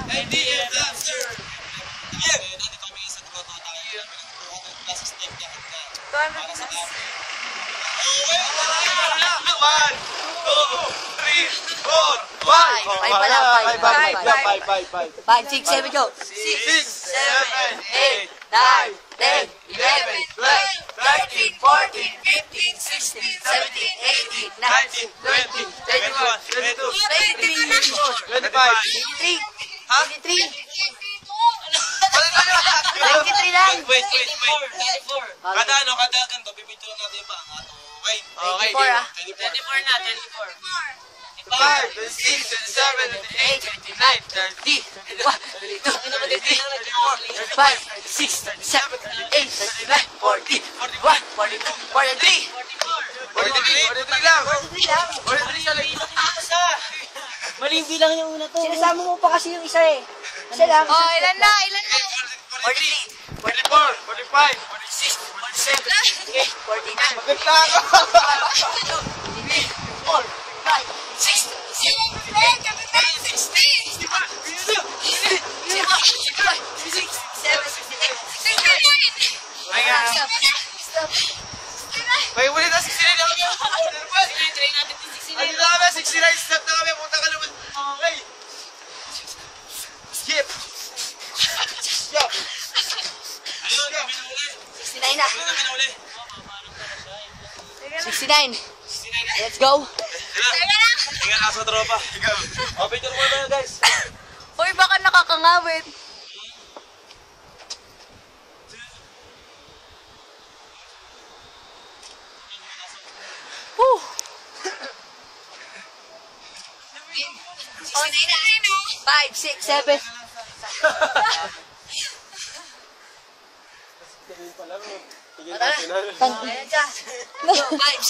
IDF Lobster! Yeah! Para sa amin. 5, 6, 7, go. 6, 7, 8, 9, 10, 11, 12, 13, 14, 15, 16, 17, 18, 19, 20, 21, 22, 23, 24, 25, 23. 23 lang. Wait. Kada ganito, pipicture natin yung pangat. Okay. 24 ah. 24 na, 24. 5, 26, 27, 28, 29, 30, 31, 32, 5, 6, 7, 8, 9, 40, 41, 42, 43. 43 lang. 43 lang. Maling bilang yung una to. Sinasama mo pa kasi yung isa eh. Isa lang. Oh, ilan na? 43, 44, 45, 46, 47, 49. maganda ako. 4, 5, 6, May ulit na 69 na kami. Ano na kami? 69 step na kami. Punta ka naman. Okay. Skip. Skip. Ayun, kami na uli. 69 na. Kami na uli. 69. Let's go. Tingnan ako sa tropa. O, picture mo na guys. Uy, baka nakakangawit. Woo. 5, 6, 7.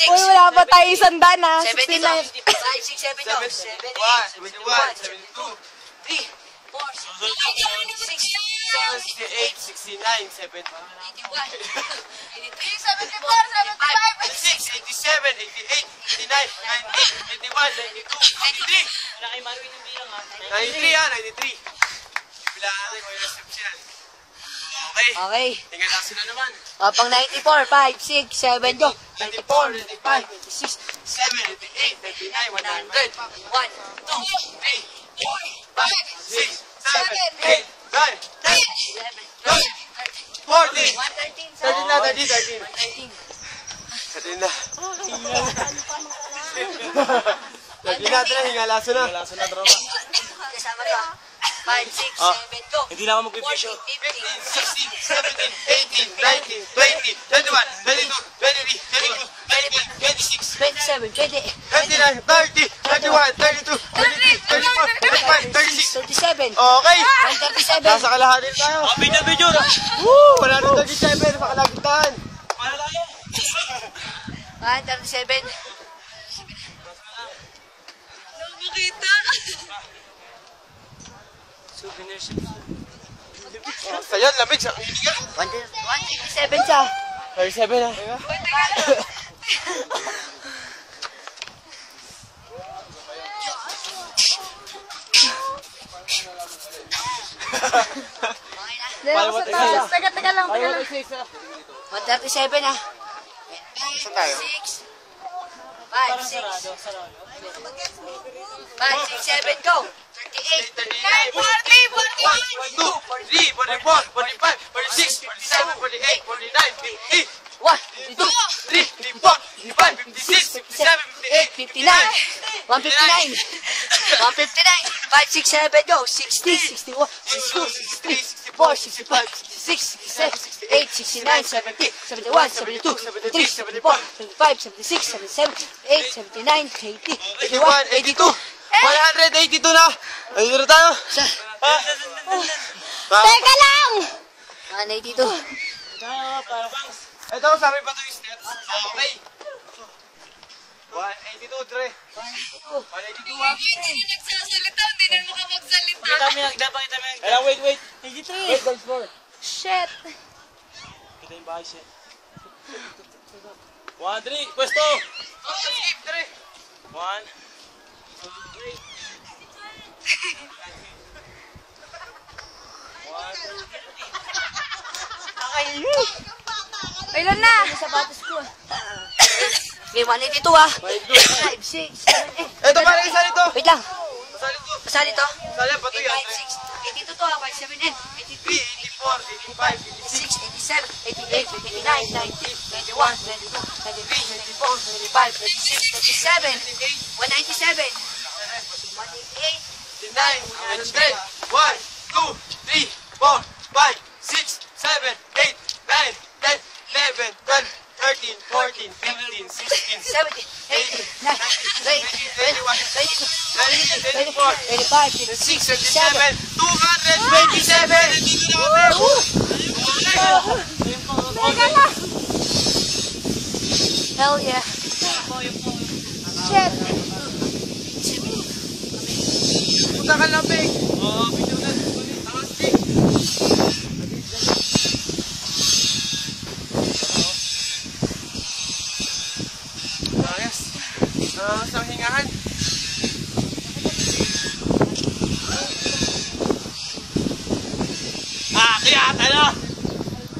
Uy, wala pa tayo isang dan ah. 79. 5, 6, 7, go. 71, 72, 3, 4, 68, 69, 70. 81, 86, 87, 88, 89, 90, 91, 92, 93. Wala kayo maruin yung bilang ha. 93 yan, 93. Bilangan natin kung yung steps yan. Okay. Okay. Tingnan lang sila naman. O, pang 94. 5, 6, 7, go. 94, 95, 96, 7, 88, 99, 100. 1, 2, 3, 4, 5, 6, 7, 8, 9, 10, 12, 14. 113. 13 na, 13. 13 na. 13 na, hingalaso na. Hingalaso na, tropa. Kasama to. 5, 6, 7, go. Hindi na ako mag-video. 15, 16, 17, 18, 19, 20, 21, 22, 23, 24, 25, 26, 27, 28, 29, 30, 31, 32, 33, 34, 35, 36. 37. Okay! 137. Nasa kalahati tayo. Video. Woo! 137 sa kalagitnaan. Para tayo. 137. Nakita. Souvenir Saya, lamig sa kaibigan. 187 siya. 37 na. Teka lang. 137 ah. Saan tayo? 6, 5, 6, 7, go. 38, 39, 40, 41, 42, 43, 44, 45, 46, 47, 48, 49, 50, 1, 2, 3, 54, 55, 56, 57, 58, 59, 159, 159, 5, 6, 7, go. 60, 61, 62, 63, 64, 65, 66, 67, 68, 69, 70, 71, 72, 73, 74, 75, 76, 77, 78, 79, 80, 81, 82. 182 na! Ayun na tayo! Teka lang! 182. Ito, sabi pa ito yung steps. Okay. 182, Dre. 182 ha. Hindi na nagsasalita. Hindi na makapagsalita. Pakita mo yung wait. 83. Wait, guys, more. Shit. Kita yung bahay siya. 1, 3, pwesto! Skip, Dre. 1, Ilan na? Yung sapatos ko. Okay, 182 ah. 5, 6, 7, 8. Ito pare, isa nito. Wait lang. Masali to. Masali to? Masali, bato 8, yan. 5, 6, 82 to ah. 5, 7, 8, 3, 84, 85, 86, 87, 88, 89, 90, 91, 92, 93, 94, 95, 96, 97, 197, 188, 89, 100, 1, 2, 3, 4, 5, 6, 7, 8, 9, 10, 11, 12, 13, 14, 15, 16, 70, 80, 90, 91, 92, 24, 25, 26, 26, 27, 227! Nandito na kami! Hell yeah. Shit. Punta ka na, Peg! Oo, video na. Takas, Peg! Ayos. Sa hingahan. Kaya tayo!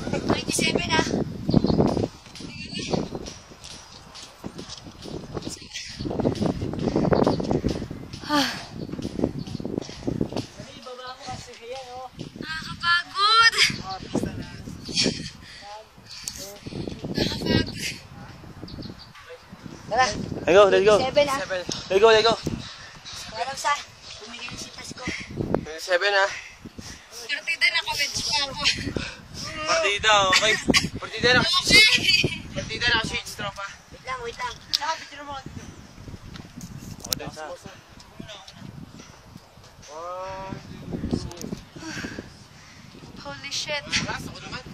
97 ah. Nakakapagod. Tara. Let's go, let's go. 7 ah. Let's go, let's go. Parang sa, bumigay na si Tasco. 7 ah. Partida na college pa ako. Partida, okay. Partida na kasi. Okay. Partida na kasi, tropa. Wait lang, wait lang. Ako din sa. Holy shit. Last ako naman.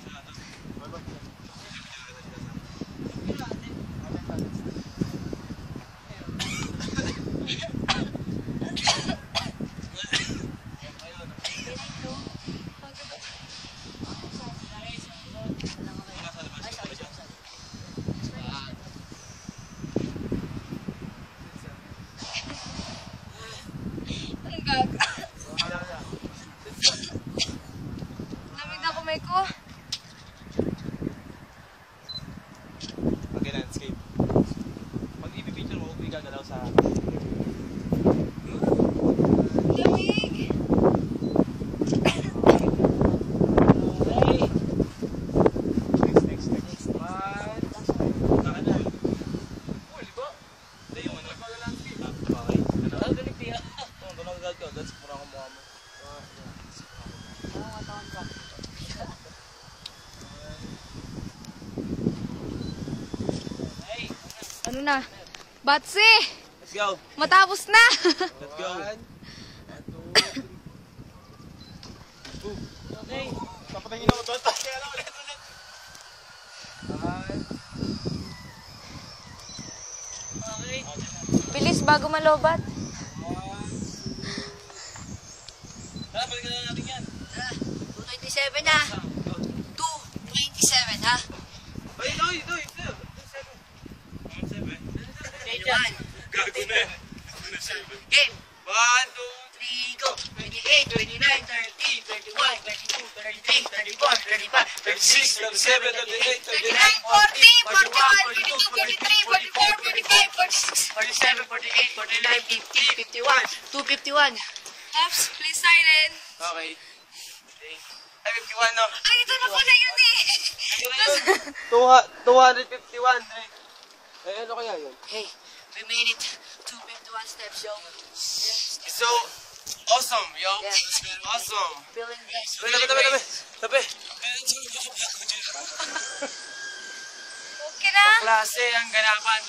Ang gaga. Lamig na kumay ko. Okay, landscape. Pag i-picture mo, huwag gagalaw sa... Lamig. Next. Saka na. Huli ba? Hindi yung ano. Okay. Ano galit niya? Oo, doon ako galit ko. That's mura ko mukha mo. Ano na? Batsi! Let's go. Matapos na! Let's go. Okay. Papatingin ako doon. Kaya lang ulit. Okay. Bilis bago malobat. Tara, balikan na natin yan. Tara, 227 ah. 227 ha. Ay, doy, doy. 7. 21. Gago na yan. Game. 1, 2, 3, go. 28, 29, 30, 31, 22, 33, 34, 35, 36, 37, 38, 39, 39, 40, 41, 42, 43, 44, 45, 46. 47, 48, 49, 50, 51. 251. Ops, please silent. Okay. Ay, 51 no. Ay, ito na pala yun eh. 251. Eh, ano kaya yun? Hey, we made it. 251 steps, yo. It's so awesome, yo. Yeah. Awesome. Feeling blessed. Tabi. Okay na? Klase ang ganapan.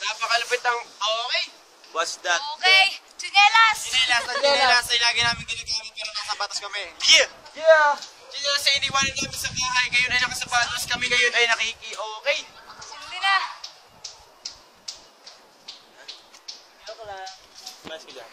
Napakalupit ang... Okay. What's that? Okay. Chinelas! Chinelas ay lagi namin ginagamit pero nakasapatos kami. Yeah! Chinelas ay iniwanan namin sa bahay. Ngayon ay nakasapatos kami. Ngayon ay nakiki-okay. Hindi na. Mas ka dyan.